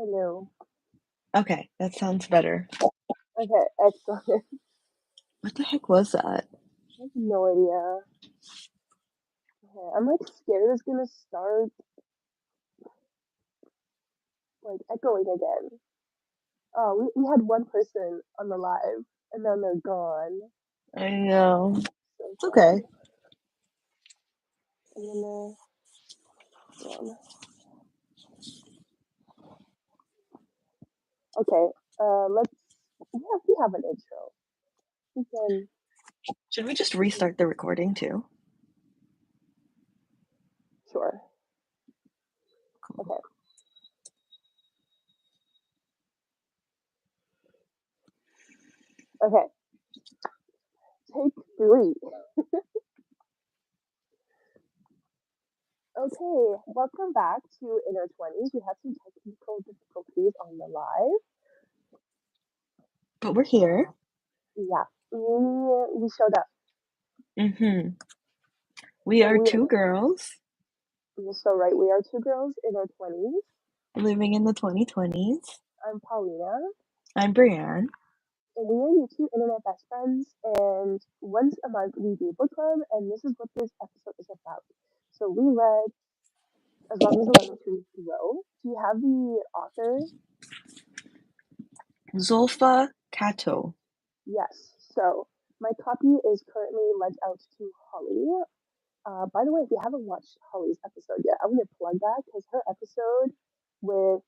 Hello. Okay, that sounds better. Okay, excellent. What the heck was that? I have no idea. Okay, I'm like scared it's gonna start like echoing again. Oh, we had one person on the live and then they're gone. I know. So It's okay. sad. I'm gonna hold on. Okay, let's we have an intro. We can Should we just we can restart the recording too? sure. Cool. Okay. Okay. Take three. Okay, welcome back to Inner Twenties. We had some technical difficulties on the live. But we're here. Yeah, we showed up. Mm-hmm. We So are two girls you're so right. We are two girls in our 20s. living in the 2020s. I'm Paulina, I'm Brienne. and we are your two internet best friends. And once a month, we do book club, and this is what this episode is about. So we read As Long as the Lemon Trees Grow. Do you have the author? Zolfa Kato. Yes. So my copy is currently lent out to Holly. By the way, if you haven't watched Holly's episode yet, I'm going to plug that because her episode with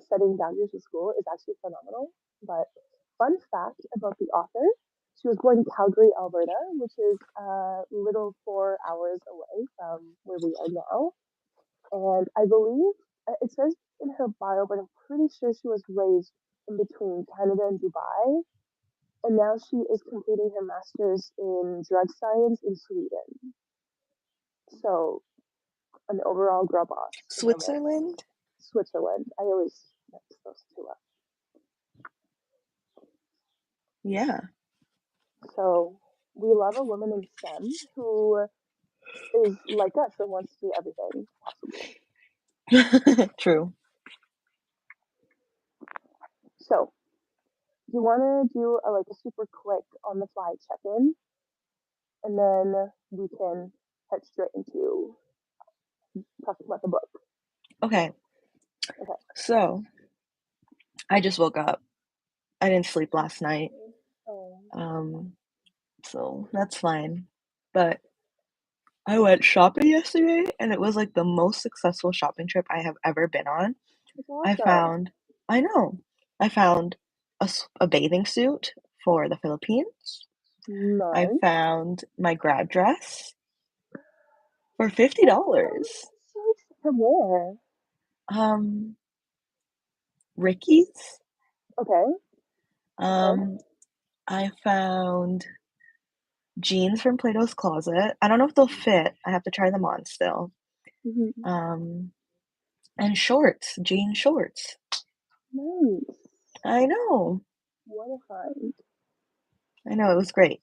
setting boundaries with school is actually phenomenal. But fun fact about the author, she was born in Calgary, Alberta, which is a little 4 hours away from where we are now. And I believe it says in her bio, but I'm pretty sure she was raised in between Canada and Dubai. And now she is completing her master's in drug science in Sweden. So an overall girl boss in her mind. Switzerland? Switzerland. I always mix those two up. Yeah. So we love a woman in STEM who is like us and wants to do everything possible. True. So you want to do like a super quick on the fly check in, and then we can head straight into talking about the book. Okay. Okay. So I just woke up. I didn't sleep last night. Oh, Um, so that's fine. But I went shopping yesterday and it was like the most successful shopping trip I have ever been on. it's I awesome. found, I know, I found a bathing suit for the Philippines. I Nice. found my grad dress for Oh, $50. so from where? Um, Ricky's. Okay. Okay. Um, I found jeans from Plato's Closet. I don't know if they'll fit. I have to try them on still. Hmm. Um, and shorts, jean shorts. Nice. I know. What a find. I know it was great.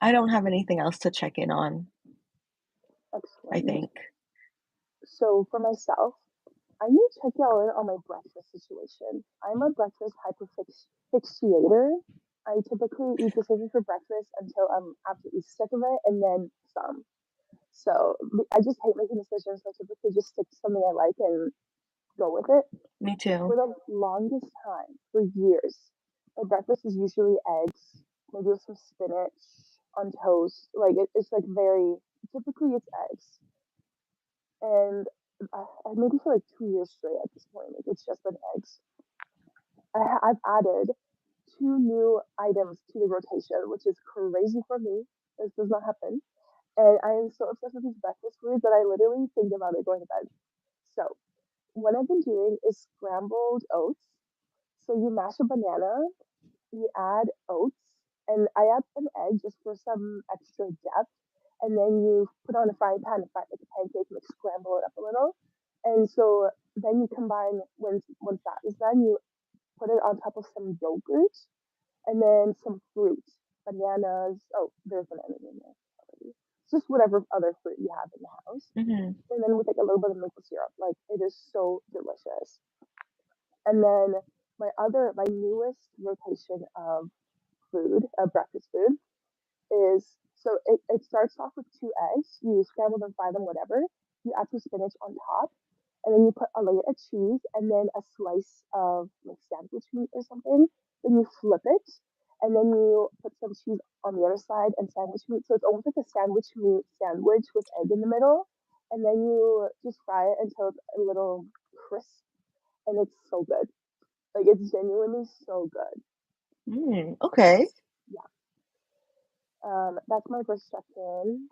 I don't have anything else to check in on, I Excellent. think. So for myself, I need to check y'all in on my breakfast situation. I'm a breakfast hyperfixator. I typically eat the same thing for breakfast until I'm absolutely sick of it, and then some. So I just hate making decisions. So I typically just stick to something I like and go with it. Me too. For the longest time, for years, my breakfast is usually eggs, maybe with some spinach on toast. Like it's like very typically it's eggs, and I maybe for like 2 years straight at this point, like it's just been eggs. I've added two new items to the rotation, which is crazy for me. This does not happen, and I am so obsessed with these breakfast foods that I literally think about it going to bed. So what I've been doing is scrambled oats. So you mash a banana, you add oats, and I add an egg just for some extra depth. And then you put on a frying pan and fry it like a pancake, like scramble it up a little. And so then you combine once that is done, you put it on top of some yogurt and then some fruit, bananas. Oh, there's bananas in there already. Just whatever other fruit you have in the house, Hmm. and then with like a little bit of maple syrup. Like it is so delicious. And then my newest rotation of food, of breakfast food, is so it starts off with two eggs. You scramble them, fry them, whatever. You add some spinach on top, and then you put a layer of cheese and then a slice of like sandwich meat or something. Then you flip it, and then you put some cheese on the other side and sandwich meat. So it's almost like a sandwich meat sandwich with egg in the middle. And then you just fry it until it's a little crisp, and it's so good. Like it's genuinely so good. Okay. Yeah. That's my first check-in.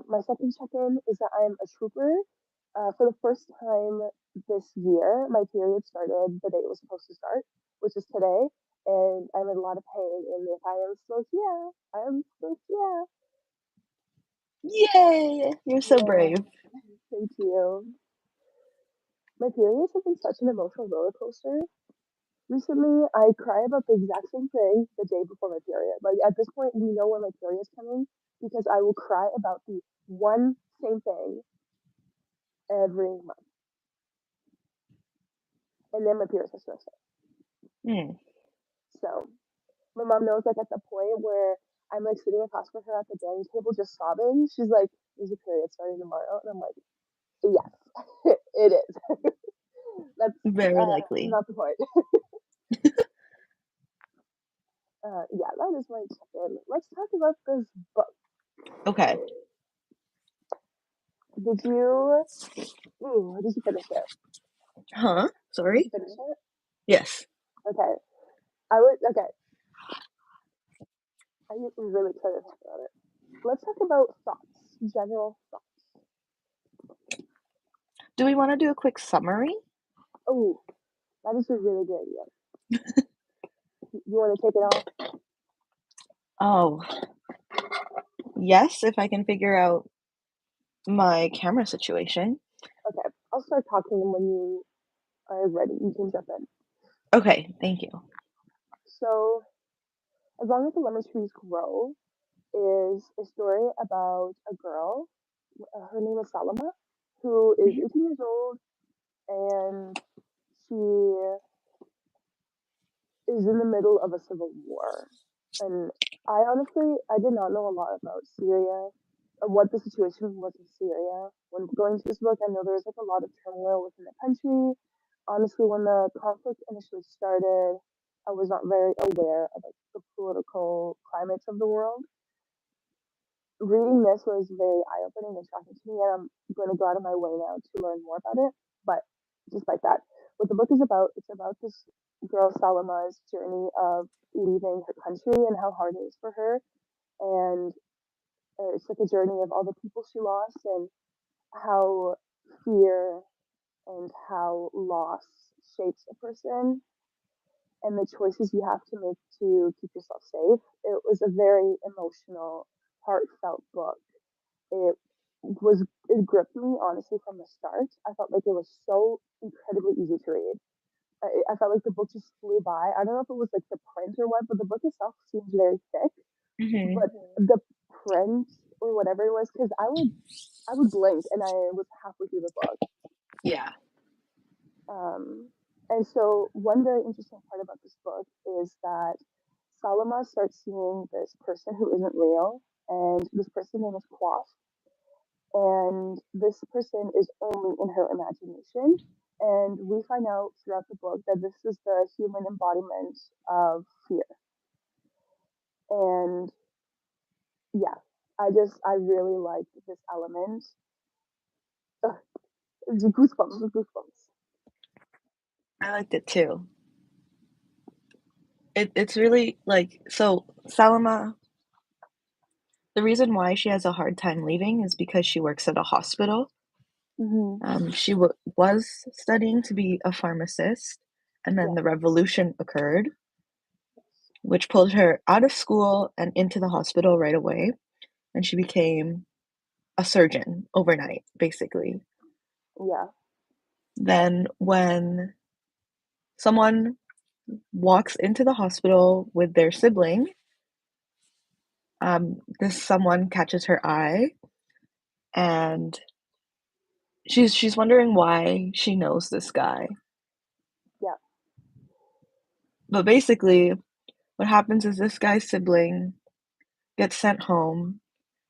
My second check-in is that I am a trooper. For the first time this year, my period started the day it was supposed to start, which is today, and I'm in a lot of pain. And if I am still here, I am still here. Yay! You're so Yeah, brave. thank you. My periods have been such an emotional roller coaster. Recently, I cry about the exact same thing the day before my period. Like at this point, we know when my period's coming because I will cry about the one same thing every month, and then my period starts to start. Mm. So my mom knows like at the point where I'm like sitting across from her at the dining table just sobbing. She's like, "There's a period starting tomorrow," and I'm like, "Yes, it is." That's Very likely. not the point. Yeah, that is my check-in. Let's talk about this book. Okay. Did you? Did you finish it? Huh? Did you Sorry? finish it? Yes. Okay. I would. Okay. I'm really excited to talk about it. Let's talk about thoughts. General thoughts. Do we want to do a quick summary? Oh, that is a really good idea. You want to take it off? Oh, yes, if I can figure out my camera situation. Okay. I'll start talking when you are ready. You can jump in. Okay, thank you. So, As Long as the Lemon Trees Grow is a story about a girl. Her name is Salama, who is Mhm. 18 years old, and she is in the middle of a civil war. And I did not know a lot about Syria, what the situation was in Syria. When going to this book, I know there was like a lot of turmoil within the country. Honestly, when the conflict initially started, I was not very aware of like the political climates of the world. Reading this was very eye opening and shocking to me, and I'm going to go out of my way now to learn more about it. But despite that, what the book is about, it's about this girl Salama's journey of leaving her country and how hard it is for her. And it's like a journey of all the people she lost and how fear and how loss shapes a person and the choices you have to make to keep yourself safe. It was a very emotional, heartfelt book. It it gripped me honestly from the start. I felt like it was so incredibly easy to read. I felt like the book just flew by. I don't know if it was like the print or what, but the book itself seems very thick. Mhm. But the print or whatever it was, because I would blink and I was halfway through the book. Yeah. Um, and so one very interesting part about this book is that Salama starts seeing this person who isn't real, and this person name is Quaff, and this person is only in her imagination. And we find out throughout the book that this is the human embodiment of fear. And yeah, I really like this element. Ugh, it's goosebumps. I liked it too. It's really like so Salama, the reason why she has a hard time leaving is because she works at a hospital. Hmm. She was studying to be a pharmacist, and then Yeah, the revolution occurred, which pulled her out of school and into the hospital right away, and she became a surgeon overnight, basically. yeah, Then when someone walks into the hospital with their sibling, this someone catches her eye, and she's wondering why she knows this guy. But basically, what happens is this guy's sibling gets sent home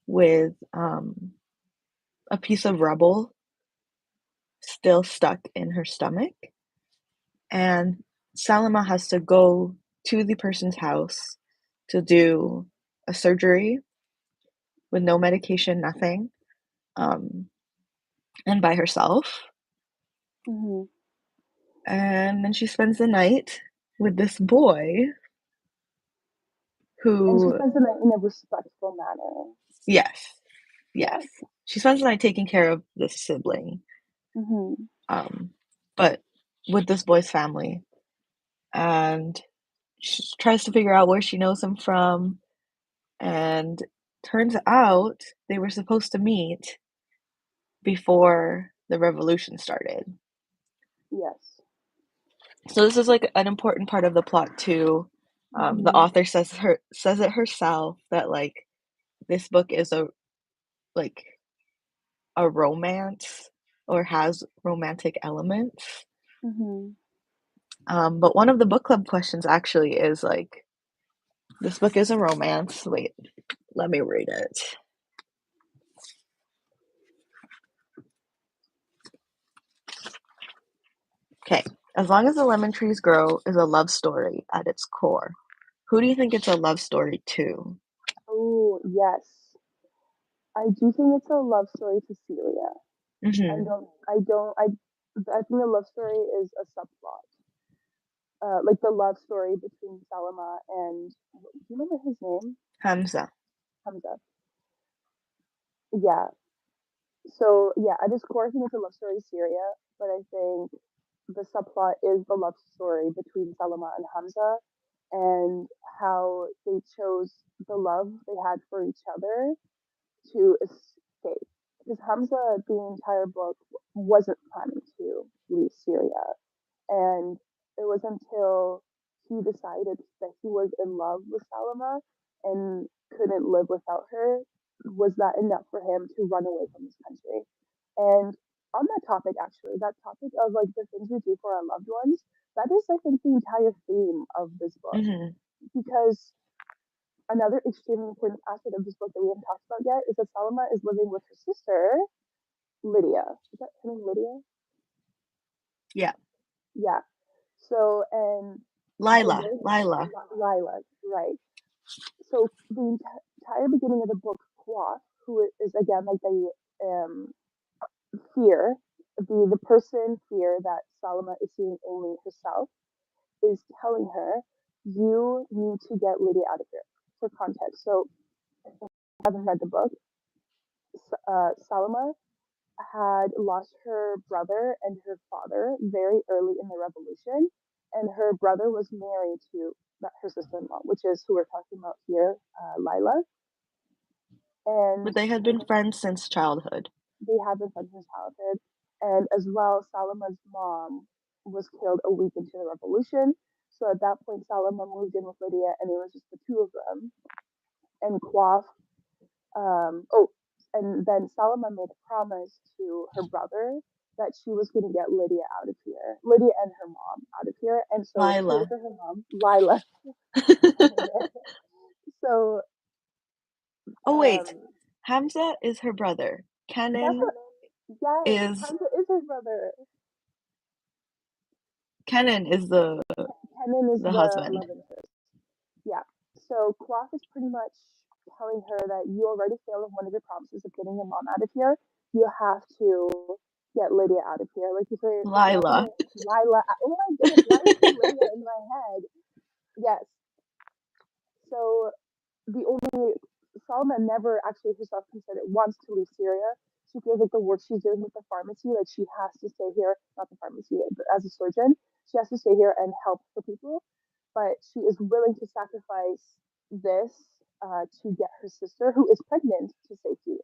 with a piece of rubble still stuck in her stomach, and Salima has to go to the person's house to do a surgery with no medication, nothing, um, and by herself. Hmm. And then she spends the night with this boy And she who, spends the night in a respectful manner. yes, Yeah. yes, she spends the night taking care of this sibling, Hmm. um, but with this boy's family, and she tries to figure out where she knows him from, and turns out they were supposed to meet before the revolution started. Yes. So this is like an important part of the plot too. The Hmm. author says it herself that like this book is like a romance or has romantic elements. Hmm. But one of the book club questions actually is like, this book is a romance. Wait, let me read it. Okay. As long as the lemon trees grow is a love story at its core. Who do you think it's a love story to? Oh, yes. I do think it's a love story to Celia. Hmm. I think the love story is a subplot. Like the love story between Salama and, do you remember his name? Hamza. Hamza. Yeah. So yeah, at its core, I think it's a love story to Syria, but I think the subplot is the love story between Salama and Hamza, and how they chose the love they had for each other to escape. Because Hamza, the entire book, wasn't planning to leave Syria. And it was until he decided that he was in love with Salama and couldn't live without her, was that enough for him to run away from his country. And on that topic, actually, that topic of like the things we do for our loved ones, that is, I think, the entire theme of this book. Hmm. Because another extremely important aspect of this book that we haven't talked about yet is that Salama is living with her sister, Lydia. Is that her name, Lydia? Yeah. Yeah. So, and they're Lila. very Lila. Lila, right? So the entire beginning of the book, Quoth, who is again like the fear, the person fear that Salama is seeing only herself, is telling her, you need to get Lydia out of here. For context, so if you haven't read the book, Salama had lost her brother and her father very early in the revolution, and her brother was married to her sister-in-law, which is who we're talking about here, Lila. But And they had been friends since childhood. they had been friends since childhood. And as well, Salama's mom was killed a week into the revolution. So at that point, Salama moved in with Lydia, and it was just the two of them. And Quaff, oh, and then Salama made a promise to her brother that she was going to get Lydia out of here, Lydia and her mom out of here. And so she went Lila. to her mom, Lila. So Oh wait, um, Hamza is her brother. that's Kenan what, yes, is Hamza is her brother. Kenan is Kenan is the the husband. love interest. Yeah. So Quaff is pretty much telling her that you already failed on one of your promises of getting your mom out of here. You have to get Lydia out of here. Like if you're not Lila. gonna Lila, oh my goodness, why is it Lydia in my head? Yes. So the only Salma never actually herself considered wants to leave Syria. She feels like the work she's doing with the pharmacy, like she has to stay here, not the pharmacy, but as a surgeon, she has to stay here and help the people. But she is willing to sacrifice this to get her sister, who is pregnant, to safety.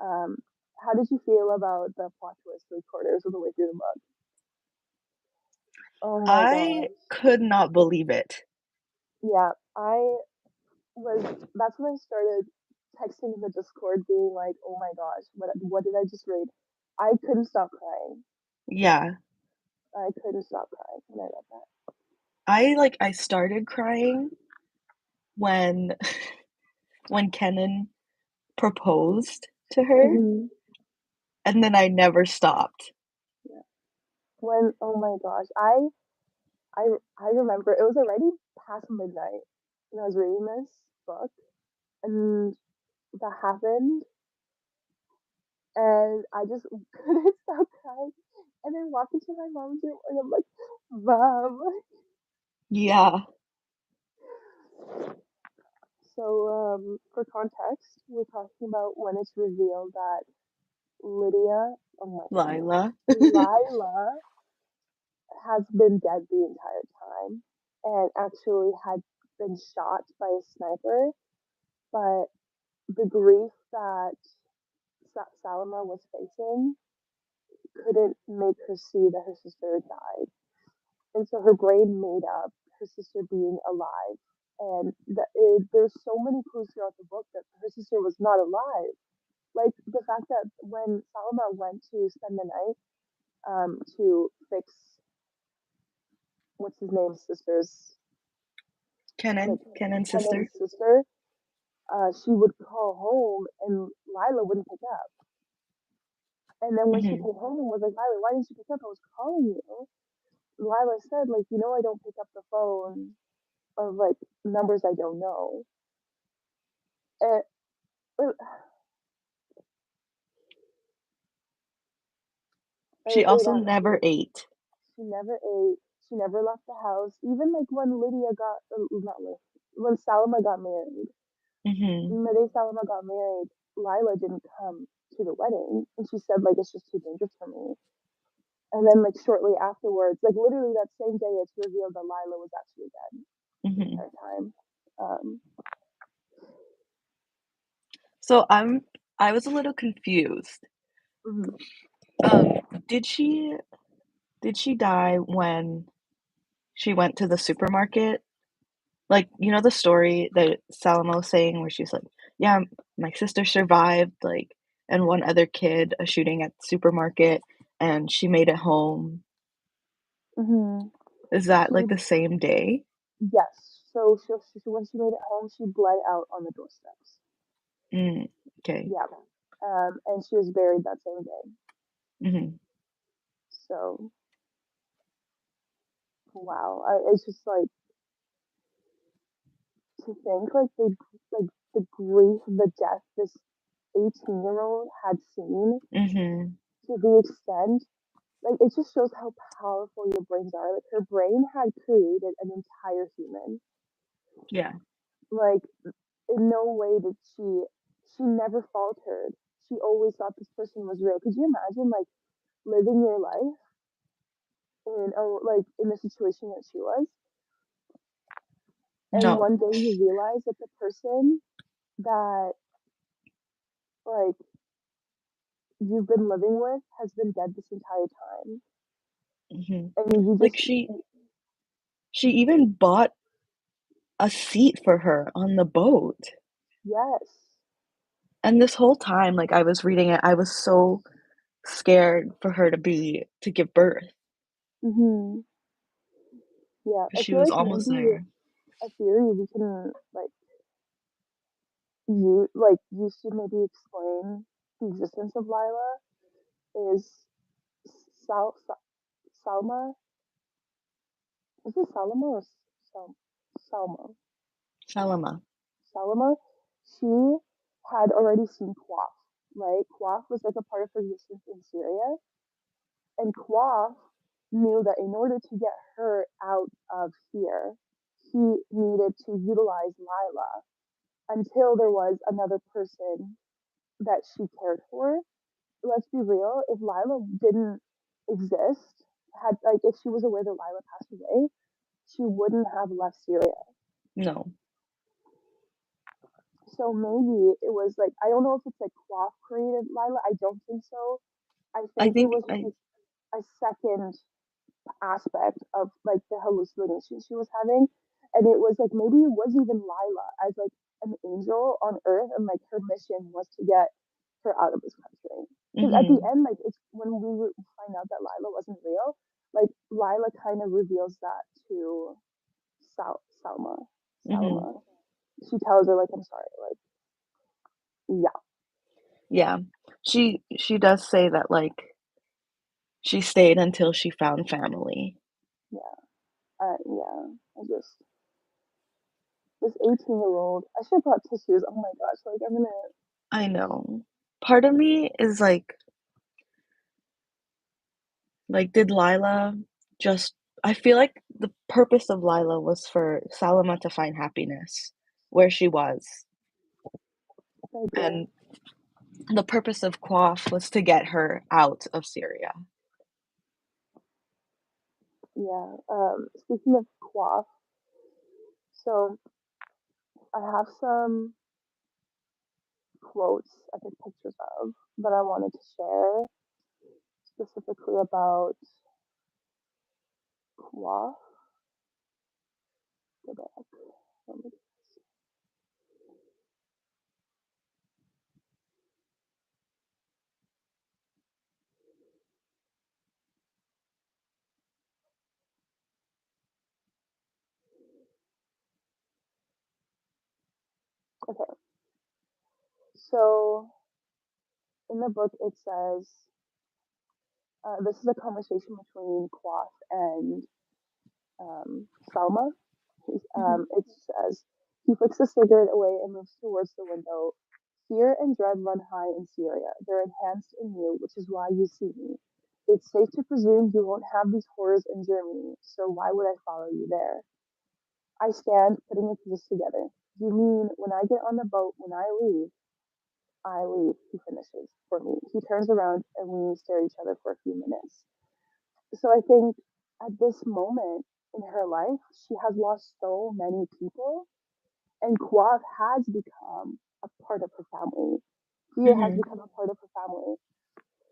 Um, how did you feel about the plot twist 3/4 of the way through the book? Oh my I gosh. could not believe it. Yeah, I was that's when I started texting in the Discord being like, "Oh my gosh, what did I just read?" I couldn't stop crying. Yeah. I couldn't stop crying when I read that. I started crying when when Kenan proposed to her, Hmm. and then I never stopped. Yeah. When, oh my gosh, I remember it was already past midnight when I was reading this book, and that happened, and I just couldn't stop crying. And then walked into my mom's room, and I'm like, "Mom." Yeah, So, for context, we're talking about when it's revealed that Lydia, oh my goodness, Lila. Lila has been dead the entire time, and actually had been shot by a sniper. But the grief that Salma was facing couldn't make her see that her sister died. And so her brain made up her sister being alive. And there's so many clues throughout the book that her sister was not alive. Like the fact that when Salma went to spend the night to fix what's his name sister's like Kenan's sister. Kenan's sister, she would call home and Lila wouldn't pick up. And then when she Mhm. came home and was like, Lila, why didn't you pick up? I was calling you. Lila said, like, I don't pick up the phone of like numbers I don't know. And She it also never actually, ate. she never ate. She never left the house. Even like when Lydia got, not Lydia, when Salma got married, Mhm. the day Salma got married, Lila didn't come to the wedding. And she said, like, it's just too dangerous for me. And then, like, shortly afterwards, like, literally that same day, it's revealed that Lila was actually dead the Mhm. entire time. Um, So I was a little confused. mhm. Um, did she did she die when she went to the supermarket? Like, you know the story that Salma was saying where she's like, "Yeah, my sister survived, like, and one other kid, a shooting at the supermarket, and she made it home." Hmm. Is that, She, like, the same day? yes. So when she made it home, she bled out on the doorsteps. Mm, okay. Yeah. And she was buried that same day. Mhm. So, wow. It's just like to think like the grief, the death this 18-year-old had seen Mhm. to the extent, like it just shows how powerful your brains are. Like her brain had created an entire human. Yeah. Like in no way did she never faltered. She always thought this person was real. Could you imagine like living your life in the situation that she was, and No. one day you realize that the person that like you've been living with has been dead this entire time, Mhm. and you Like, just she even bought a seat for her on the boat. yes. And this whole time, like, I was reading it, I was so scared for her to give birth Hmm. Yeah, because I she feel was like almost maybe there. a theory we can you should maybe explain the existence of Lila is Salma. Is it Salma or Salma? Salama. Salma. She had already seen Quaff, right? Quaff was like a part of her existence in Syria, and Quaff knew that in order to get her out of here, he needed to utilize Lila until there was another person that she cared for. Let's be real, if Lila didn't exist, had like if she was aware that Lila passed away, she wouldn't have left Syria. No. So maybe it was like I don't know if it's like Quaff created Lila. I don't think so. I I think it think was just I a second aspect of like the hallucination she was having, and it was like maybe it was even Lila as like an angel on Earth, and like her mission was to get her out of this country. Because at the mhm. end, like it's when find out that Lila wasn't real, like Lila kind of reveals that to Salma. Mhm. Salma. She tells her like, "I'm sorry." Like, yeah, Yeah. She does say that, like, she stayed until she found family. yeah, yeah. I just this 18-year-old. I should have brought tissues. Oh my gosh! Like, I'm gonna. I know. Part of me is like, did Lila just I feel like the purpose of Lila was for Salama to find happiness where she was, I agree. and the purpose of Quaff was to get her out of Syria. Yeah. Speaking of quaff, so I have some quotes I took pictures of that I wanted to share specifically about quaff. Go back. Let me- Okay. So in the book, it says this is a conversation between Quaff and Salma. Mhm. It says, he flicks the cigarette away and moves towards the window. Fear and dread run high in Syria. They're enhanced in you, which is why you see me. It's safe to presume you won't have these horrors in Germany, so why would I follow you there? I stand, putting the pieces together. You mean when I get on the boat, when I leave, he finishes for me. He turns around and we stare at each other for a few minutes. So I think at this moment in her life, she has lost so many people, and Quav has become a part of her family. Fear has Mhm. become a part of her family.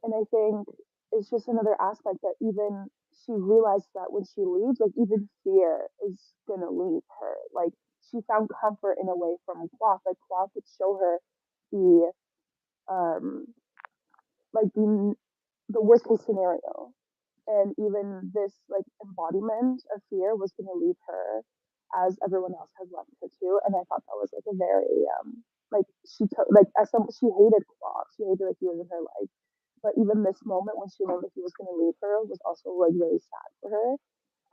And I think it's just another aspect that even she realized that when she leaves, like even fear is gonna leave her. Like she found comfort in a way from Quaff. Like Quaff would show her the um like the worst case scenario, and even this like embodiment of fear was going to leave her as everyone else has left her too. And I thought that was like a very like she took like as some she hated Claw, she hated that he was in her life, but even this moment when she learned that he was going to leave her was also like really sad for her.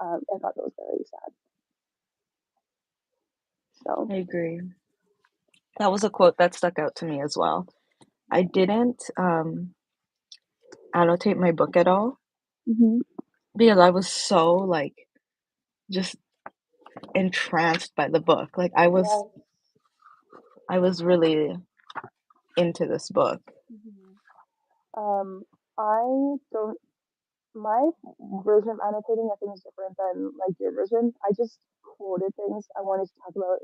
I thought that was very sad. So I agree. That was a quote that stuck out to me as well. I didn't, annotate my book at all hmm because I was so, like, just entranced by the book. Like, yeah. I was really into this book. hmm I don't. My version of annotating, I think, is different than like your version. I just quoted things I wanted to talk about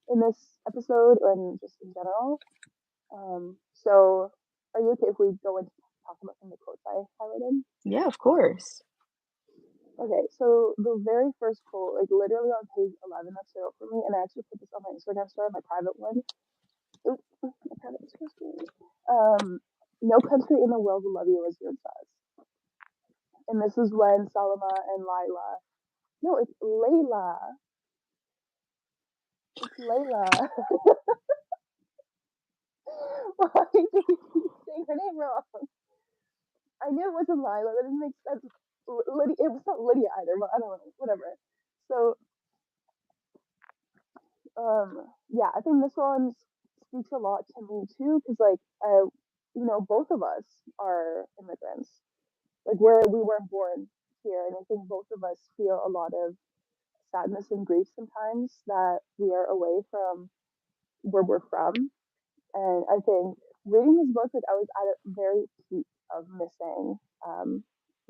in this episode and just in general. So, are you okay if we go into talk about some of the quotes I highlighted? Yeah, of course. Okay, so the very first quote, like literally on page 11, that stood out for me, and I actually put this on my Instagram story, my private one. Oops, my private Instagram story. No country in the world will love you as yours does. And this is when Salama and Lila, no, it's Layla. It's Layla. Why do we keep saying her name wrong? I knew it wasn't Lila. That didn't make sense. Lydia, it was not Lydia either, but I don't know. Whatever. So, yeah, I think this one speaks a lot to me too, because like, both of us are immigrants. Like, we weren't born here, and I think both of us feel a lot of sadness and grief sometimes that we are away from where we're from. And I think reading this book, like I was at a very peak of missing,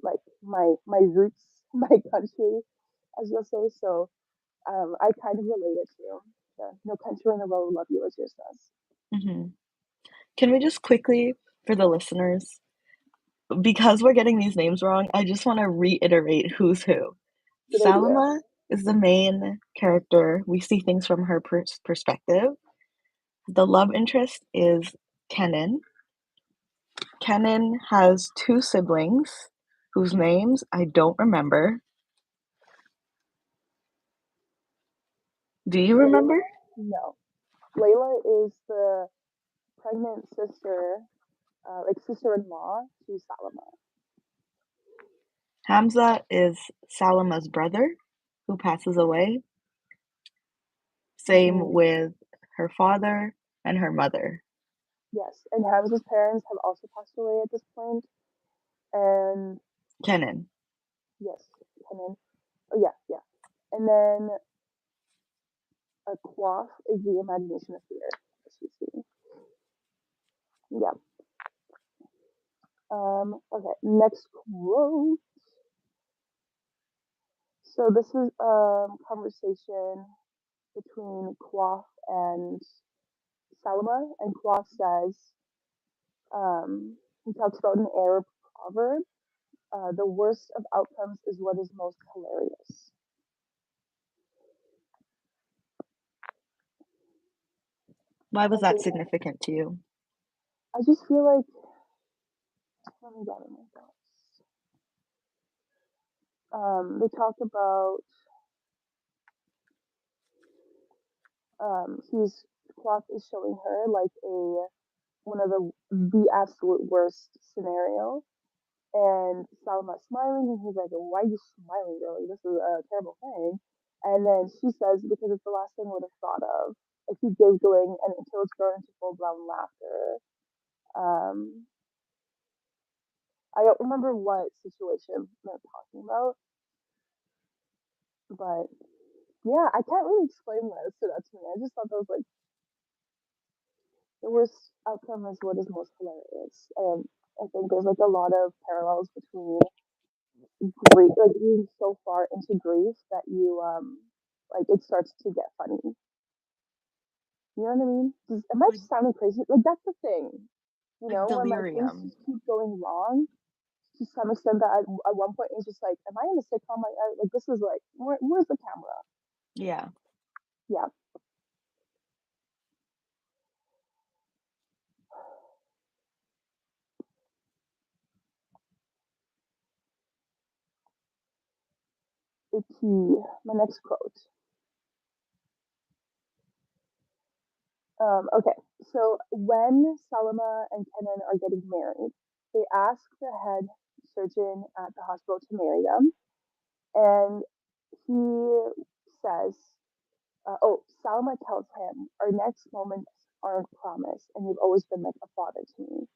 like my roots, my country, as you'll say. So I kind of related to no country in the world will love you as yours does. Mhm. Can we just quickly, for the listeners, because we're getting these names wrong, I just wanna reiterate who's who. Good idea. Salma is the main character. We see things from her perspective. The love interest is Kenan. Kenan has 2 siblings whose names I don't remember. Do you Layla, remember? no. Layla is the pregnant sister, like sister-in-law to Salama. Hamza is Salama's brother who passes away. Same Hmm. with her father and her mother. Yes, and Hamza's parents have also passed away at this point. And Kenan. yes, and then oh yeah, yeah, and then a quaff is the imagination of fear, as you see. Yeah. Okay. Next quote. So this is a conversation between Quaff and Salama, and Quaff says, he talks about an Arab proverb. The worst of outcomes is what is most hilarious. Why And was I that think significant to you? I just feel like let me get in my thoughts. They talk about he's Quaff is showing her like a one of the absolute worst scenario. And Salma's smiling, and he's like, "Why are you smiling, girl? This is a terrible thing." And then she says, "Because it's the last thing I would have thought of." If he giggling and until it's grown into full blown laughter. Um, I don't remember what situation they're talking about, but yeah, I can't really explain why it stood out to me. I just thought that was like the worst outcome is what is most hilarious, and I think there's like a lot of parallels between grief, like being so far into grief that you like it starts to get funny. You know what I mean? Am I Like just sounding crazy? Like that's the thing. You like know, when like things delirium. just keep going wrong to some extent that at one point it's just like, am I in a sitcom? Like this is like, where's the camera? Yeah. Yeah, the key. My next quote. Okay, so when Salama and Kenan are getting married, they ask the head surgeon at the hospital to marry them, and he says, Salma tells him, our next moments aren't promised, and you've always been like a father to me.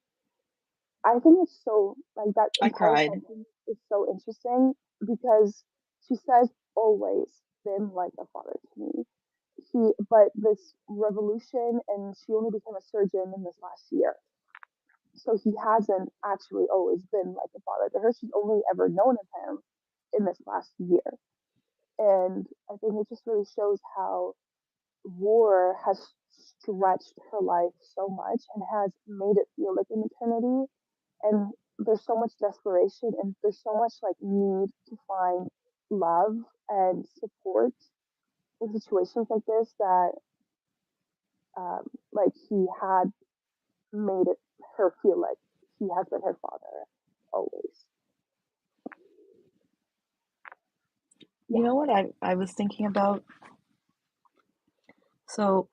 I think it's so, like, that I entire cried. sentence is so interesting because she says, always been like a father to me. But this revolution, and she only became a surgeon in this last year. So he hasn't actually always been like a father to her. She's only ever known of him in this last year. And I think it just really shows how war has stretched her life so much and has made it feel like an eternity. And there's so much desperation and there's so much like need to find love and support in situations like this that like he had made it her feel like he has been her father always. You Yeah. know what I was thinking about? So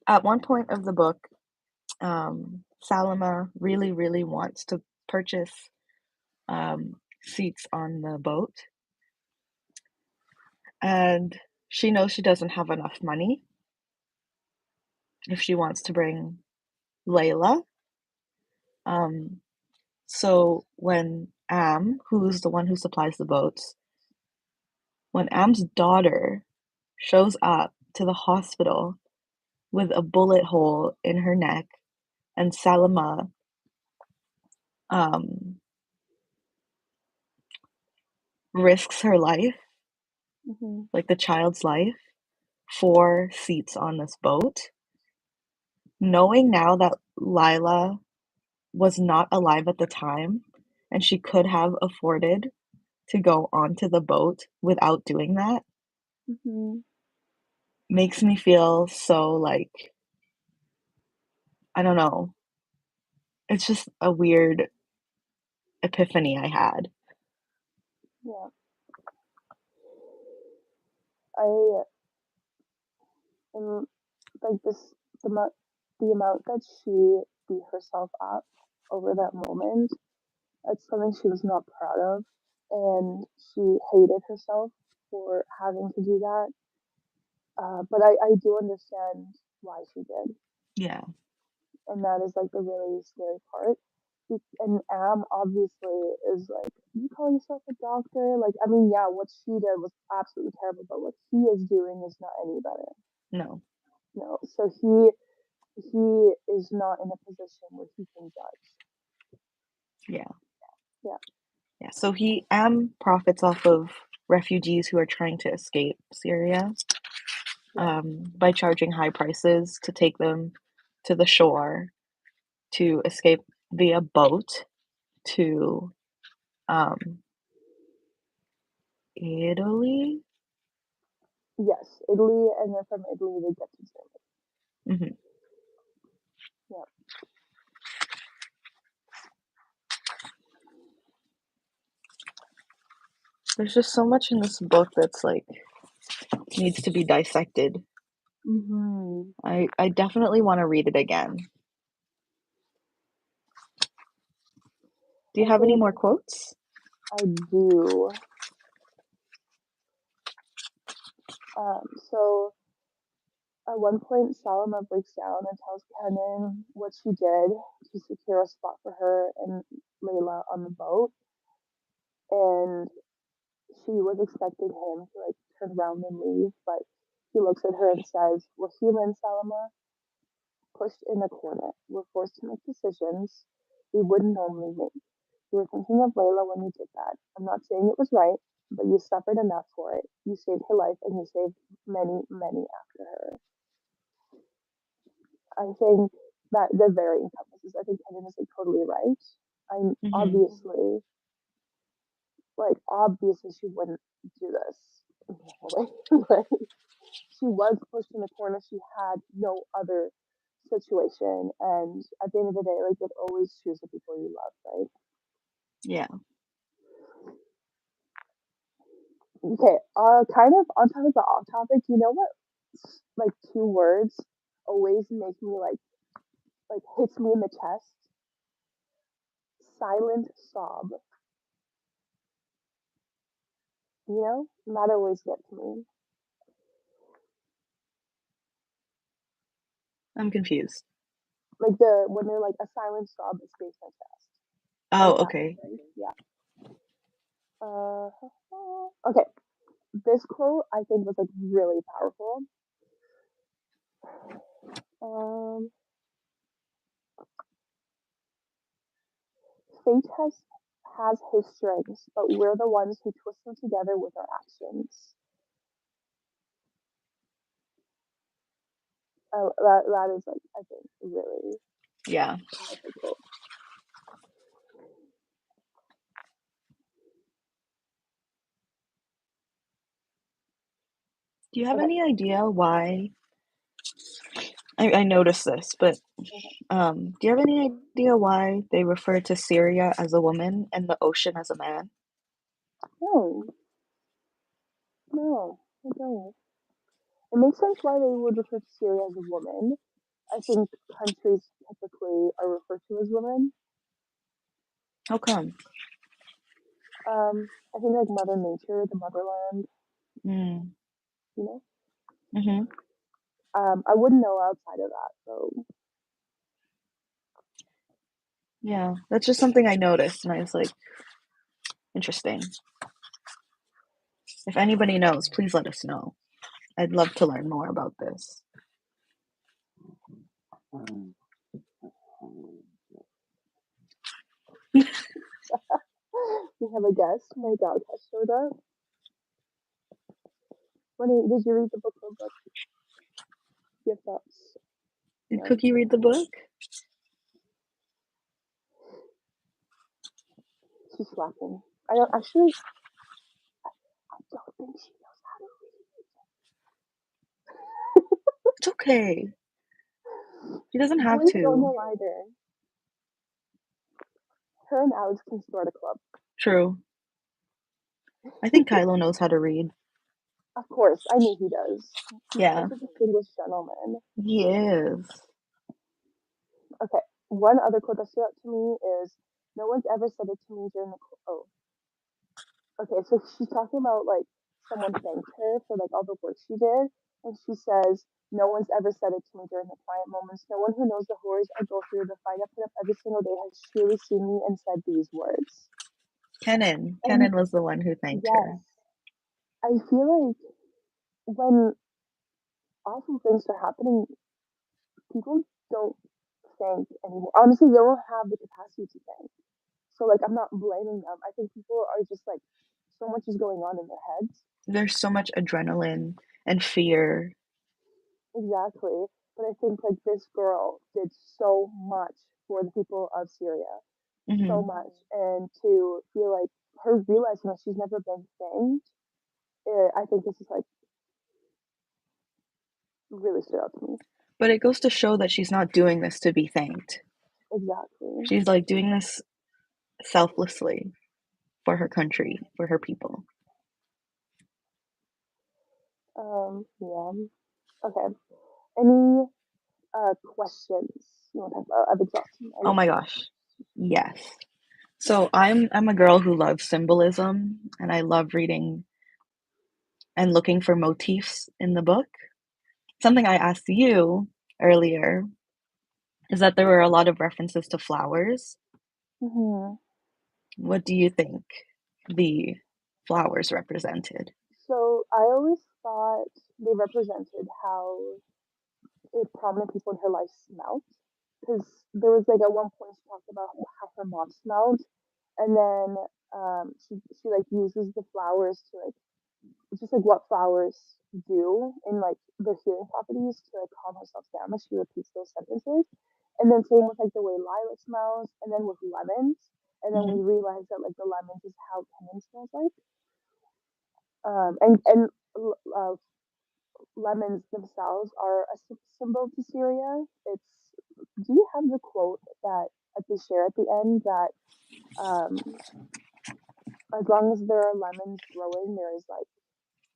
at one point of the book, Salama really, really wants to purchase seats on the boat, and she knows she doesn't have enough money if she wants to bring Layla. Um, so when who's the one who supplies the boats, when Am's daughter shows up to the hospital with a bullet hole in her neck, and Salama um, risks her life, Hmm. like the child's life, for seats on this boat, knowing now that Lila was not alive at the time and she could have afforded to go onto the boat without doing that, Hmm. makes me feel so like, I don't know. It's just a weird epiphany I had. Yeah. I And like the amount that she beat herself up over that moment, it's something she was not proud of, and she hated herself for having to do that. But I do understand why she did, Yeah. and that is like the really scary part. And Am obviously is like, you call yourself a doctor? Like, I mean, yeah, what she did was absolutely terrible, but what he is doing is not any better. No. No, so he is not in a position where he can judge. Yeah. Yeah, Yeah. So he profits off of refugees who are trying to escape Syria, yeah, by charging high prices to take them to the shore to escape via boat to um, Italy. yes, Italy, and then from Italy they get to Germany. Hmm. Yeah. There's just so much in this book that's like needs to be dissected. Hmm. I definitely want to read it again. Do you I have any think more quotes? I do. So at one point, Salama breaks down and tells Kenan what she did to secure a spot for her and Layla on the boat, and she was expecting him to like turn around and leave, but he looks at her and says, "We're human, Salama, pushed in a corner. We're forced to make decisions we wouldn't normally make. You were thinking of Layla when you did that. I'm not saying it was right, but you suffered enough for it. You saved her life and you saved many, many after her." I think that the very encompasses. I think Kevin is like totally right. I'm Hmm. obviously obviously she wouldn't do this. Like, she was pushed in the corner. She had no other situation, and at the end of the day, like, you'd always choose the people you love, right? Yeah. Okay, kind of on topic but off topic. You know what? Like, two words always make me like hits me in the chest. Silent sob. You know, that always gets me. I'm confused. Like the when they're like a silent sob escapes my chest. Like Oh, that, okay. right? Yeah. Uh, okay. This quote I think was like really powerful. Um, Fate has his strengths, but we're the ones who twist them together with our actions. That is like I think really Yeah. powerful quote. Do you have Okay. any idea why? I noticed this, but do you have any idea why they refer to Syria as a woman and the ocean as a man? No, no, I don't. It makes sense why they would refer to Syria as a woman. I think countries typically are referred to as women. How come? I think like Mother Nature, the motherland, Mm. you know. Hmm. I wouldn't know outside of that, so Yeah, that's just something I noticed, and I was like, interesting. If anybody knows, please let us know. I'd love to learn more about this. we have a guest. My dog has showed up. Did you read the Bookclub book? Do you have thoughts? Did No. Cookie read the book? She's slacking. I don't actually. I don't think she knows how to It's okay. She doesn't read. have Boys don't to. know either. Her and Alex can start a club. True. I think Kylo knows how to read. Of course, I knew he does. He's Yeah, such a distinguished gentleman. he is. Okay, one other quote that stood out to me is, "No one's ever said it to me during the." Oh, okay. So she's talking about like someone thanked her for like all the work she did, and she says, "No one's ever said it to me during the quiet moments. No one who knows the horrors I go through, the fight I put up every single day, has truly seen me and said these words." Kenan. And Kenan was the one who thanked yes, her. I feel like when awful things are happening, people don't thank anymore. Honestly, they don't have the capacity to thank. So like I'm not blaming them. I think people are just like so much is going on in their heads. There's so much adrenaline and fear. Exactly. But I think like this girl did so much for the people of Syria. So Hmm. much. And to feel like her realizing that she's never been thanked, I think this is like really stood out to me. But it goes to show that she's not doing this to be thanked. Exactly. She's like doing this selflessly for her country, for her people. Yeah. Okay. Any questions you want to talk about? I've exhausted my Oh my gosh. Yes. So I'm a girl who loves symbolism and I love reading and looking for motifs in the book. Something I asked you earlier is that there were a lot of references to flowers. hmm What do you think the flowers represented? So I always thought they represented how prominent people in her life smelled. Because there was like at one point she talked about how her mom smelled, and then she like uses the flowers to like just like what flowers do in like their healing properties to like calm herself down. Like she repeats those sentences, and then same with like the way lilac smells, and then with lemons, and then Hmm. we realize that like the lemons is how Kenan smells like. And lemons themselves are a symbol to Syria. It's do you have the quote that they share at the end that um, as long as there are lemons growing, there is like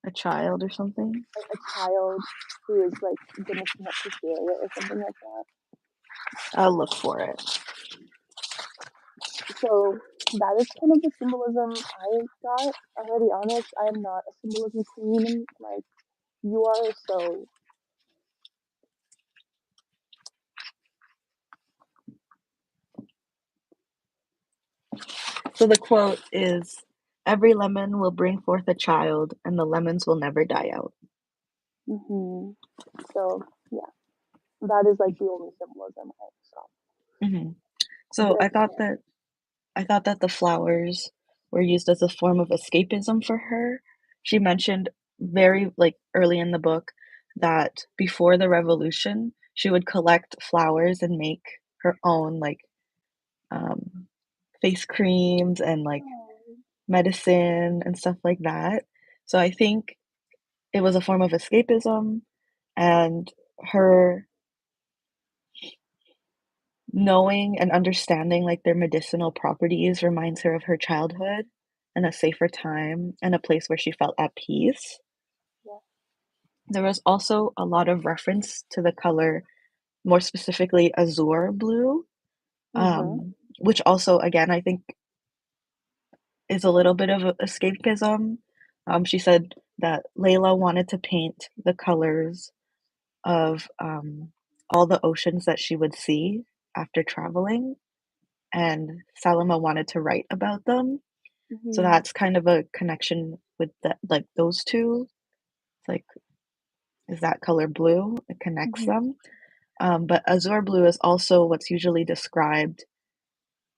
A child or something? a child who is like gonna come up to Syria or something like that. I'll look for it. So that is kind of the symbolism I got. I'm gonna be honest, I am not a symbolism queen like you are. So So the quote is, "Every lemon will bring forth a child, and the lemons will never die out." hmm so yeah, that is like the only symbolism I saw. Hmm. So But I thought that the flowers were used as a form of escapism for her. She mentioned very like early in the book that before the revolution, she would collect flowers and make her own like um, face creams and like oh, medicine and stuff like that. So I think it was a form of escapism, and her knowing and understanding like their medicinal properties reminds her of her childhood and a safer time and a place where she felt at peace. yeah. There was also a lot of reference to the color, more specifically azure blue, Mm-hmm. which also, again, I think is a little bit of escapism. She said that Layla wanted to paint the colors of all the oceans that she would see after traveling, and Salima wanted to write about them. So Mm-hmm. that's kind of a connection with the, like those two. It's like, is that color blue? It connects Mm-hmm. them. But azure blue is also what's usually described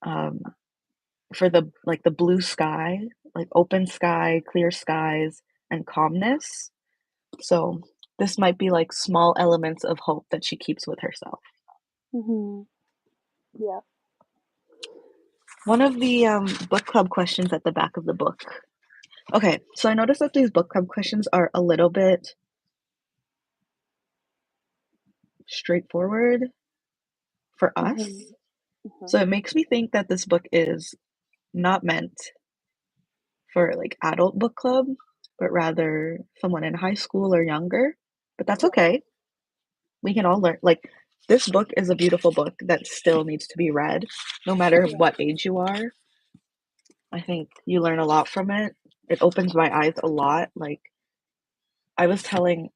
um, for the like the blue sky, like open sky, clear skies, and calmness. So this might be like small elements of hope that she keeps with herself. Mm-hmm. Yeah. One of the book club questions at the back of the book. Okay, so I noticed that these book club questions are a little bit straightforward for Mm-hmm. us. Mm-hmm. So it makes me think that this book is not meant for like adult book club, but rather someone in high school or younger. But that's Yeah. okay. We can all learn. Like, this book is a beautiful book that still needs to be read, no matter Yeah. what age you are. I think you learn a lot from it. It opens my eyes a lot. Like, I was telling,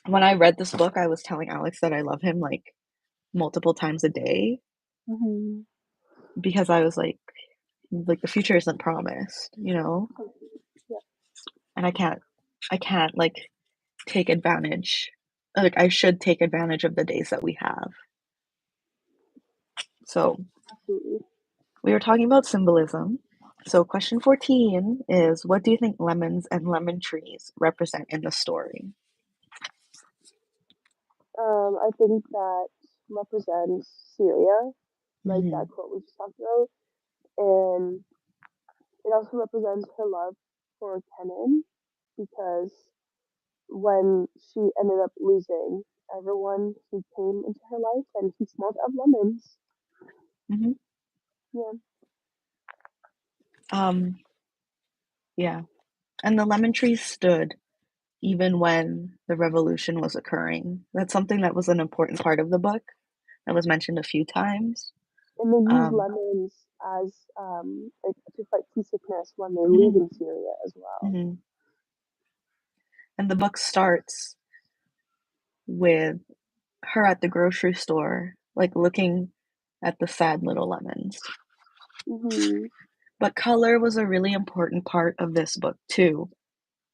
when I read this book, I was telling Alex that I love him like multiple times a day Hmm. because I was like the future isn't promised, you know? Yeah. And I can't like take advantage. Like, I should take advantage of the days that we have. So, Absolutely. we were talking about symbolism. So, question 14 is, what do you think lemons and lemon trees represent in the story? I think that represents Syria, like that Mhm. quote we just talked about, and it also represents her love for Kenan because when she ended up losing everyone who came into her life and he smelled of lemons. Mhm. Yeah. Um, yeah. And the lemon trees stood even when the revolution was occurring. That's something that was an important part of the book that was mentioned a few times. And they use Um, lemons as like to fight seasickness when they're mhm, leaving Syria as well. mhm. And the book starts with her at the grocery store, like looking at the sad little lemons. Hmm. But color was a really important part of this book too.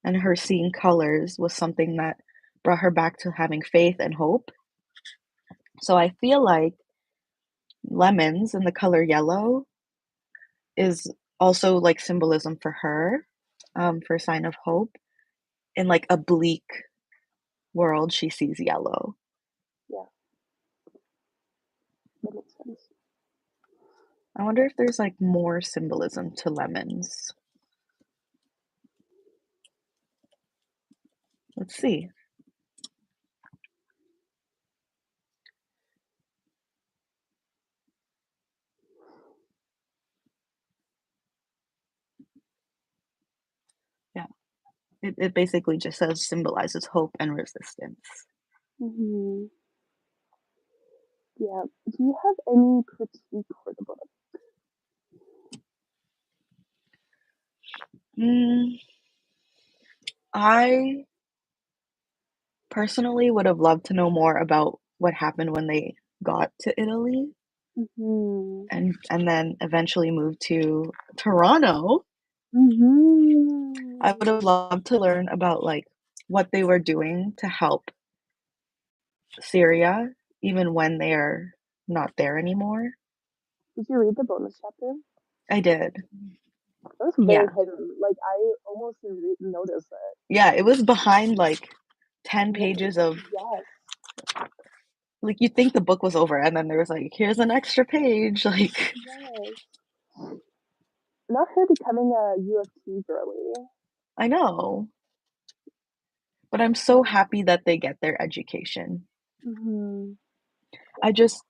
And her seeing colors was something that brought her back to having faith and hope. So I feel like lemons and the color yellow is also like symbolism for her, for a sign of hope. In like a bleak world, she sees yellow. Yeah, that makes sense. I wonder if there's like more symbolism to lemons. Let's see. Yeah. It basically just says symbolizes hope and resistance. Hmm. Yeah. Do you have any critique for the book? Mm, I personally would have loved to know more about what happened when they got to Italy Hmm. and then eventually moved to Toronto. I would have Hmm. loved to learn about like what they were doing to help Syria even when they're not there anymore. Did you read the bonus chapter? I did. That was very Yeah. hidden. Like I almost didn't notice it. Yeah, it was behind like 10 Very, pages of yes, like you'd think the book was over and then there was like here's an extra page like yes. Not her becoming a U of T girly. I know, but I'm so Yeah. happy that they get their education. Hmm. I just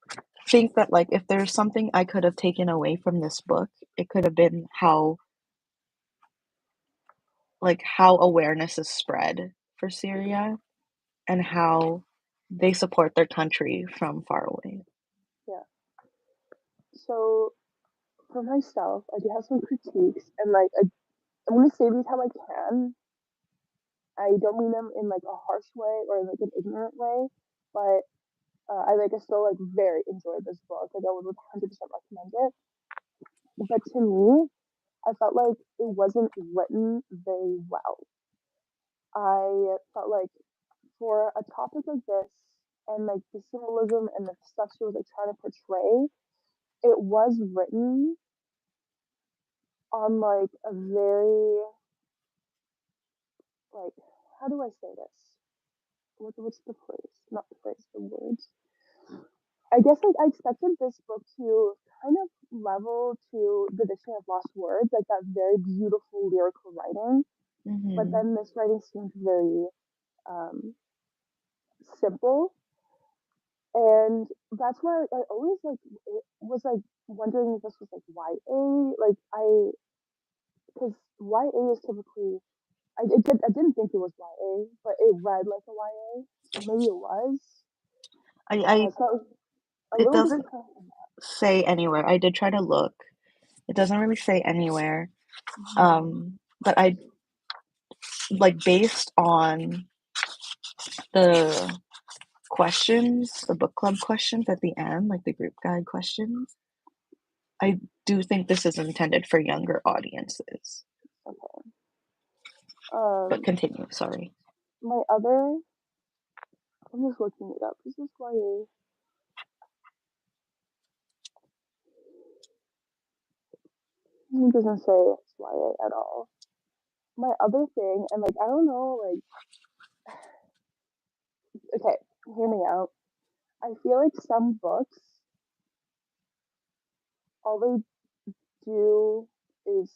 think that like if there's something I could have taken away from this book, it could have been how awareness is spread for Syria and how they support their country from far away. Yeah. So for myself, I do have some critiques, and like I'm gonna say these how I can. I don't mean them in like a harsh way or like an ignorant way, but I still like very enjoyed this book. Like I would 100% recommend it. But to me, I felt like it wasn't written very well. I felt like for a topic like this and like the symbolism and the stuff she was like trying to portray, it was written on like a very like how do I say this? What's the phrase? Not the phrase, the words. I guess like I expected this book to kind of level to the Dictionary of Lost Words, like that very beautiful lyrical writing. But Mhm. then this writing seemed very um, simple, and that's why I always like it was like wondering if this was like YA, like I because YA is typically I didn't think it was YA, but it read like a YA, so maybe it was. I So I was a it little doesn't disappointed. say anywhere. I did try to look. It doesn't really say anywhere. Mm-hmm. But I like based on the questions, the book club questions at the end, like the group guide questions, I do think this is intended for younger audiences. Okay. But Um, continue, sorry. my other, I'm just looking it up. Is this YA? It doesn't say it's YA at all. My other thing, and like I don't know, like okay, hear me out. I feel like some books, all they do is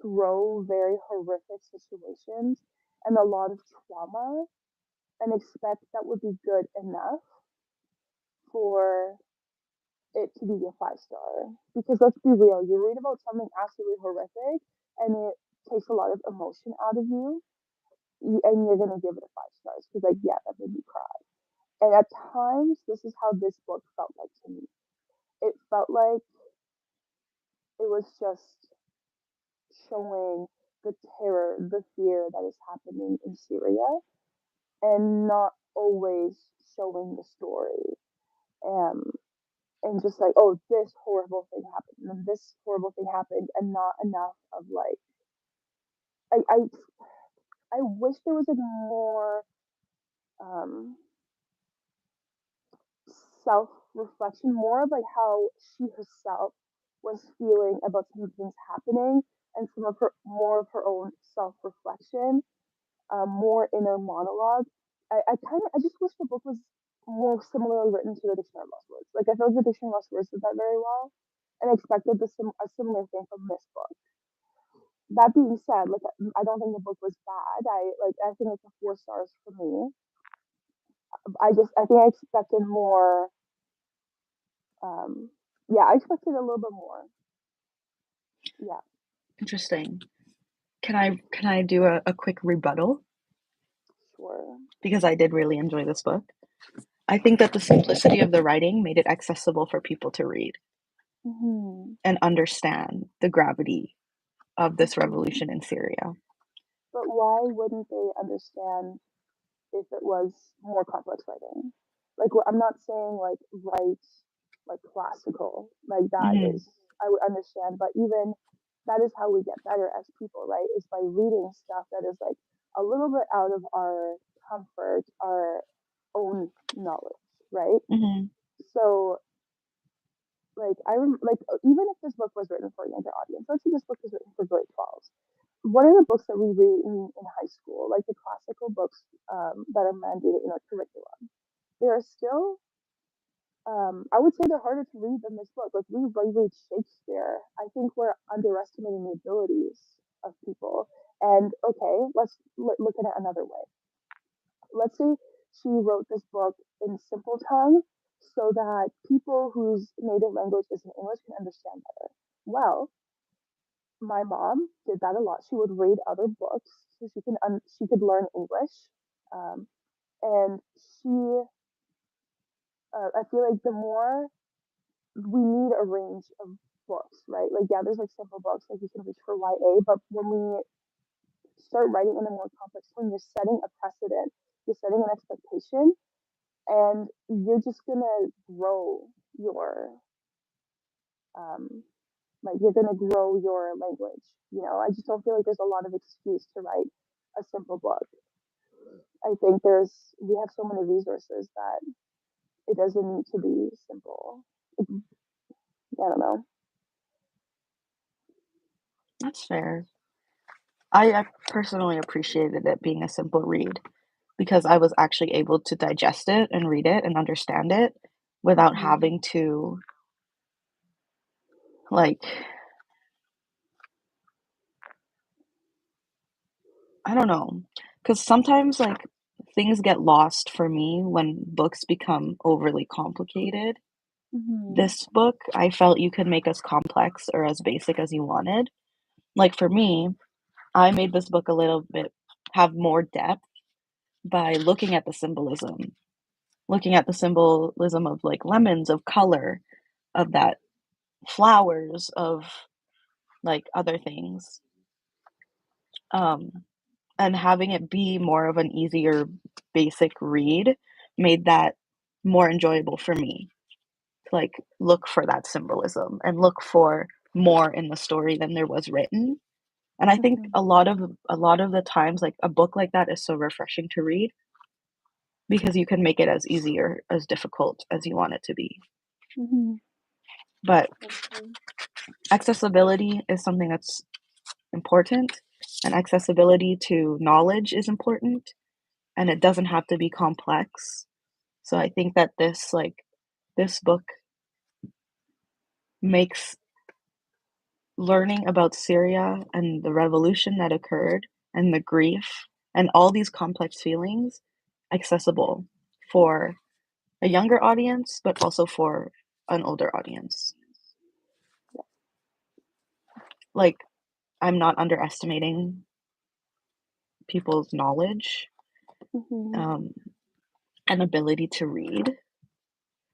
throw very horrific situations and a lot of trauma and expect that would be good enough for it to be a 5 star. Because let's be real, you read about something absolutely horrific and it takes a lot of emotion out of you, and you're gonna give it a 5 stars because like yeah, that made me cry. And at times, this is how this book felt like to me. It felt like it was just showing the terror, the fear that is happening in Syria, and not always showing the story. Um, and just like, oh, this horrible thing happened, and this horrible thing happened, and not enough of like, I, I, I wish there was a more um, self reflection, more of like how she herself was feeling about some things happening, and some of her more of her own self reflection, more inner monologue. I just wish the book was more similarly written to the Dictionary of Lost Words. Like I feel like the Dictionary of Lost Words did that very well, and I expected a similar thing from this book. That being said, like I don't think the book was bad. I think it's a 4 stars for me. I think I expected more. Um, yeah, I expected a little bit more. Yeah, Interesting. Can I do a quick rebuttal? sure. Because I did really enjoy this book. I think that the simplicity of the writing made it accessible for people to read Hmm. and understand the gravity of this Hmm. revolution in Syria. But why wouldn't they understand if it was more complex writing? Like, I'm not saying like write like classical, like that Hmm. is, I would understand, but even that is how we get better as people, right? Is by reading stuff that is like a little bit out of our comfort, our own knowledge, right? Hmm. So like like even if this book was written for a younger audience, let's say this book is written for grade 12s. What are the books that we read in high school, like the classical books that are mandated in our curriculum? They are still, I would say they're harder to read than this book. Like we read Shakespeare. I think we're underestimating the abilities of people. And okay, let's look at it another way. Let's say she wrote this book in simple tongue so that people whose native language isn't English can understand better. Well, my mom did that a lot. She would read other books so she could learn English, um, and she I feel like the more we need a range of books, right? Like yeah, there's like simple books like you can reach for YA, but when we start writing in a more complex form, you're setting a precedent, you're setting an expectation, and you're just gonna grow your um, like you're gonna grow your language. I just don't feel like there's a lot of excuse to write a simple book. I think we have so many resources that it doesn't need to be simple. I don't know. That's fair. I personally appreciated it being a simple read because I was actually able to digest it and read it and understand it without Hmm. having to, like, I don't know. Because sometimes, like, things get lost for me when books become overly complicated. Hmm. This book, I felt you could make as complex or as basic as you wanted. Like, for me, I made this book a little bit have more depth by looking at the symbolism of like lemons, of color, of that flowers, of like other things. Um, and having it be more of an easier basic read made that more enjoyable for me to like look for that symbolism and look for more in the story than there was written. And I think Mhm. a lot of the times like a book like that is so refreshing to read because you can make it as easy or as difficult as you want it to be. Mhm. But Okay. accessibility is something that's important, and accessibility to knowledge is important, and it doesn't have to be complex. So I think that this book makes learning about Syria and the revolution that occurred and the grief and all these complex feelings accessible for a younger audience, but also for an older audience. Like, I'm not underestimating people's knowledge Mhm. um, and ability to read.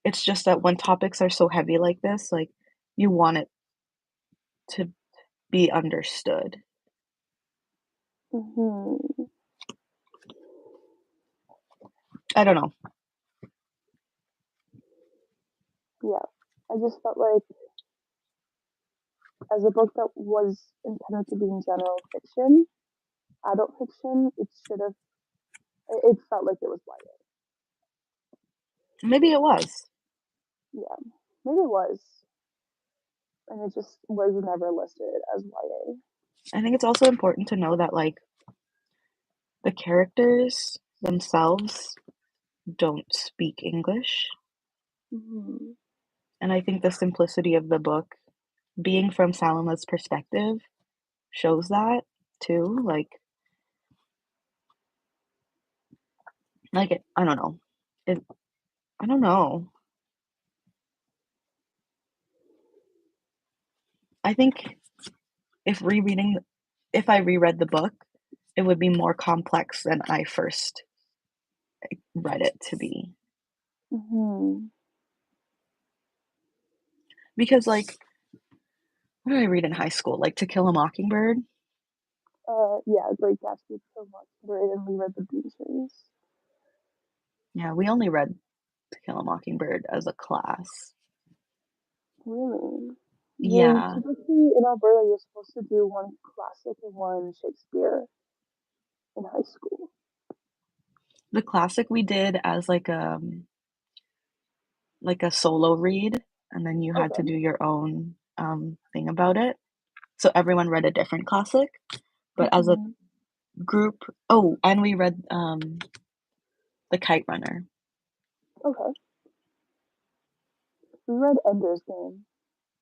It's just that when topics are so heavy like this, like, you want it to be understood. Mhm. I don't know. Yeah. I just felt like as a book that was intended to be in general fiction, adult fiction, it should have. It felt like it was YA. Maybe it was. Yeah, maybe it was, and it just was never listed as YA. I think it's also important to know that, like, the characters themselves don't speak English. Mhm. And I think the simplicity of the book, being from Saloma's perspective, shows that too. I don't know. It, I don't know. I think if rereading, if I reread the book, it would be more complex than I first read it to be. Mhm. Because, like, what did I read in high school? Like To Kill a Mockingbird? Yeah, Great Gatsby so much. Great, and we read the Bean series. Yeah, we only read To Kill a Mockingbird as a class. Really? You're Yeah. typically in Alberta. You're supposed to do one classic and one Shakespeare in high school. The classic we did as like a solo read, and then you had to Okay. do your own thing about it. So everyone read a different classic, but as a Mhm. group, oh, and we read The Kite Runner. Okay. We read Ender's Game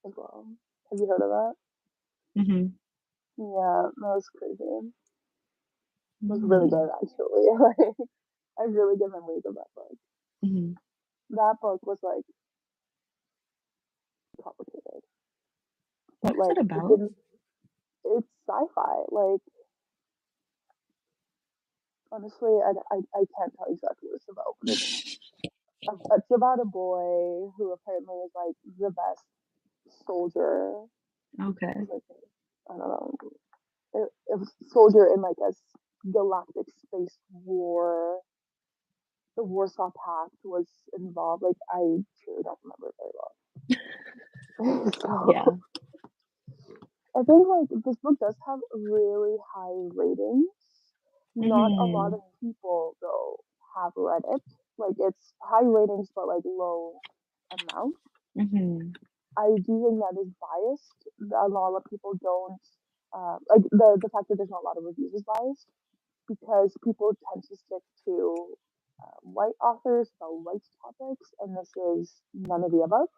as well. Have you heard of that? Mm-hmm. Yeah, that was crazy. It was really Mm. good actually. Like I have really good memories of that book. Mm-hmm. That book was like complicated, What but is like it it about? didn't. It's sci-fi. Like honestly, I can't tell exactly what it's about, but it's about a boy who apparently is like the best soldier. Okay. He's like I don't know, a soldier in like a galactic space war. The Warsaw Pact was involved. Like I truly don't remember very well. Yeah. So I think like this book does have really high ratings. Not a lot Mm-hmm. of people though have read it. Like it's high ratings but like low amount. Mm-hmm. I do think that is biased. A lot of people don't like the fact that there's not a lot of reviews is biased because people tend to stick to white authors about white topics, and this is none of the above.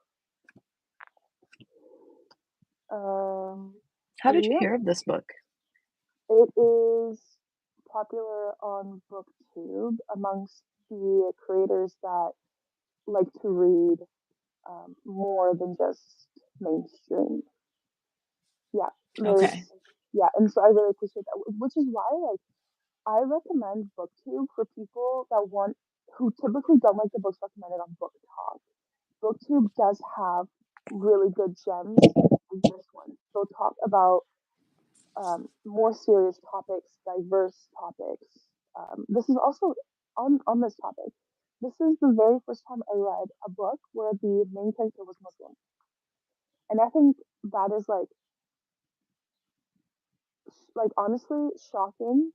How did you Yeah, hear of this book? it is popular on BookTube amongst the creators that like to read more than just mainstream. Yeah, Okay. Yeah, and so I really appreciate that, which is why like I recommend BookTube for people that want who typically don't like the books recommended on Book Talk. BookTube does have really good gems like this one. They'll talk about more serious topics, diverse topics. This is also on this topic. This is the very first time I read a book where the main character was Muslim, and I think that is like honestly shocking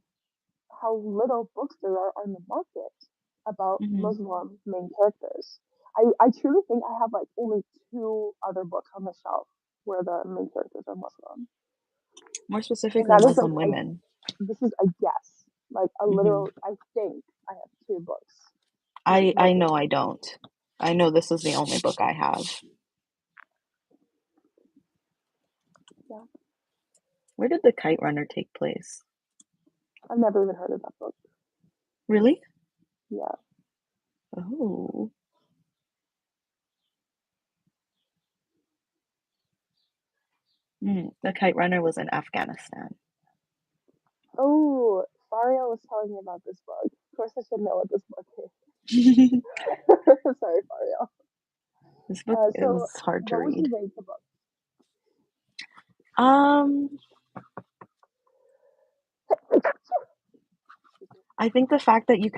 how little books there are on the market about Hmm. Muslim main characters. I truly think I have like only two other books on the shelf where the main characters are Muslim, More and specifically, that is like Muslim women. this is a guess, like a Hmm. literal. I think I have two books with I Muslim. know I don't. I know this is the only book I have. Yeah, Where did The Kite Runner take place? I've never even heard of that book. Really? Yeah, Oh. The Kite Runner was in Afghanistan. oh, Faria was telling me about this book. Of course, I should know what this book is. This Sorry, Faria. book So, is hard to what would read. you rate the book? Um, I think the fact that you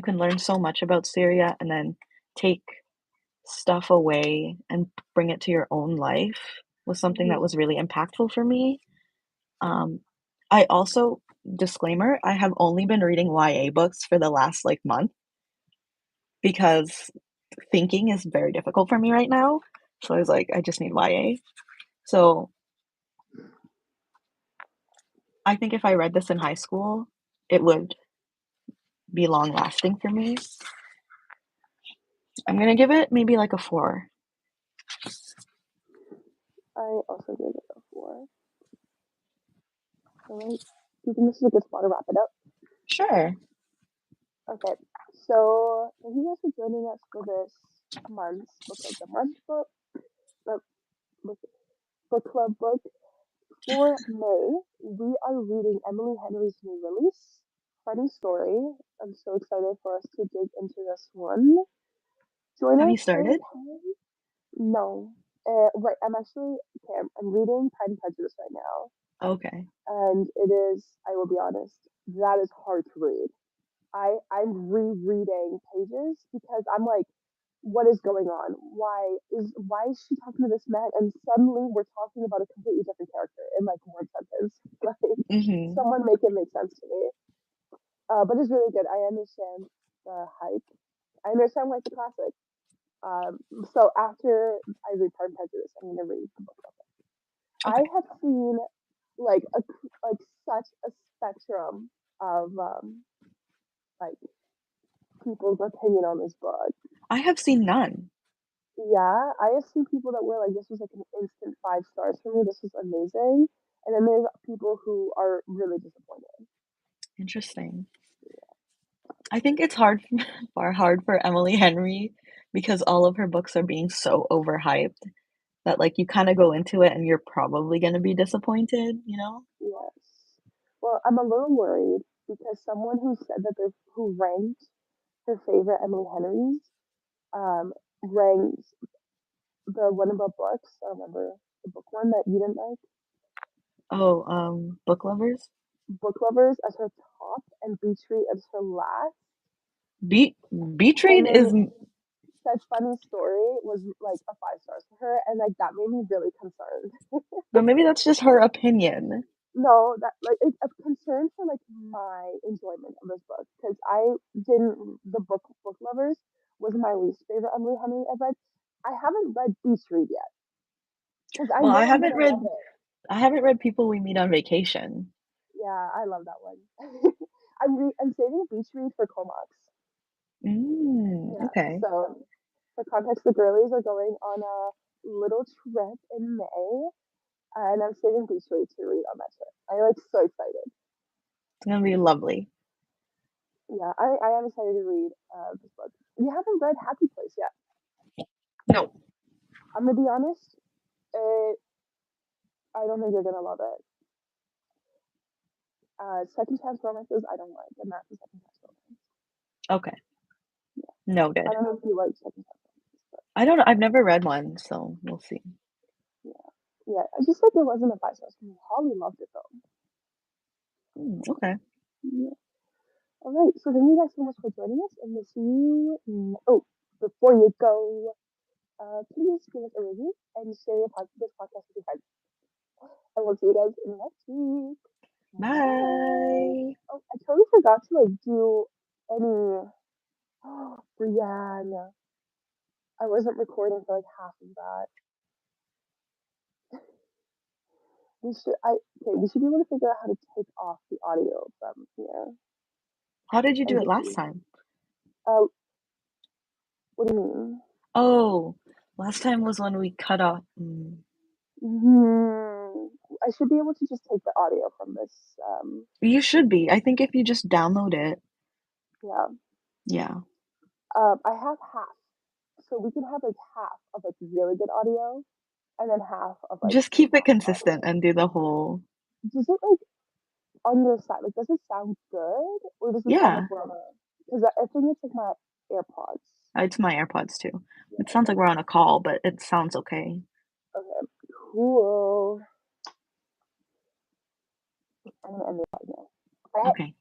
can learn so much about Syria and then take stuff away and bring it to your own life was something that Mm-hmm. was really impactful for me. Um, I also, disclaimer, I have only been reading YA books for the last like month because thinking is very difficult for me right now. So I was like, I just need YA. So I think if I read this in high school, it would be long lasting for me. I'm gonna give it maybe like a 4. I also gave it a 4. All right. Do you think this is a good spot to wrap it up? Sure. Okay. So thank you guys for joining us for this month's book of the month uh, book, book club book. For May, we are reading Emily Henry's new release, Funny Story. I'm so excited for us to dig into this one. Join Have us you every started? time. No. Right, I'm actually, okay, I'm reading Pride and Prejudice right now. Okay. And it is, I will be honest, that is hard to read. I'm rereading pages because I'm like, what is going on? Why is she talking to this man? And suddenly we're talking about a completely different character in like one sentence. Like Hmm. someone make it make sense to me. But it's really good. I understand the hype. I understand why it's a classic. Um, so after I read Pride and Prejudice, I'm gonna read the book of it. I Okay. have seen like a like such a spectrum of like people's opinion on this book. I have seen none. Yeah, I have seen people that were like, this was like an instant 5 stars for me. This was amazing. And then there's people who are really disappointed. Interesting. I think it's hard hard for Emily Henry because all of her books are being so overhyped that like you kind of go into it and you're probably going to be disappointed, you know? Yes. Well, I'm a little worried because someone who said that who ranked her favorite Emily Henry's ranked the one about books. I remember the book one that you didn't like, Oh, book lovers? Book Lovers as her top and Beach Read as her last. Beach And Read is then said Funny Story was like a 5 stars for her, and like that made me really concerned. but maybe that's just her opinion. No, that like it's a concern for like my enjoyment of this book because I didn't the Book Lovers was my least favorite Emily Henry I've read. I haven't read Beast Read yet because I Well, know I'm gonna love it. I haven't read People We Meet on Vacation. Yeah, I love that one. I'm saving Beach Read for Comox. Yeah, Okay. so for context, the girlies are going on a little trip in May, and I'm saving Beach Read to read on that trip. I'm like so excited. It's gonna be lovely. Yeah, I am excited to read this book. You haven't read Happy Place yet. No. I'm gonna be honest. It, I don't think you're gonna love it. Second chance romances, I don't like, and that's a second chance romance. Okay, Yeah. I noted. don't know if you like second chance romances, but I don't know, I've never read one, so we'll see. yeah, yeah. I just like it wasn't a 5 stars for me. Holly loved it though. Okay. Yeah. All right. So thank you guys so much for joining us, and we'll see you. Oh, before you go, please give us a review and share this podcast with your friends. And we'll see you guys next week. Bye. Bye. Oh, I totally forgot to like do any. Brianne, I wasn't recording for like half of that. We should. Okay. We should be able to figure out how to take off the audio from here How did you do and it just last do. time? Uh, what do you mean? Oh, last time was when we cut off. I should be able to just take the audio from this. You should be. I think if you just download it. Yeah. Yeah. I have half, so we can have like half of like really good audio, and then half of like Just keep it not consistent audio. and do the whole. Does it like on your side? Like, does it sound good, or does it sound like Yeah, we're on a? Because I think it's like my AirPods. it's my AirPods too. Yeah. It sounds like we're on a call, but it sounds okay. Okay. Cool. I'm gonna end it right now. Okay.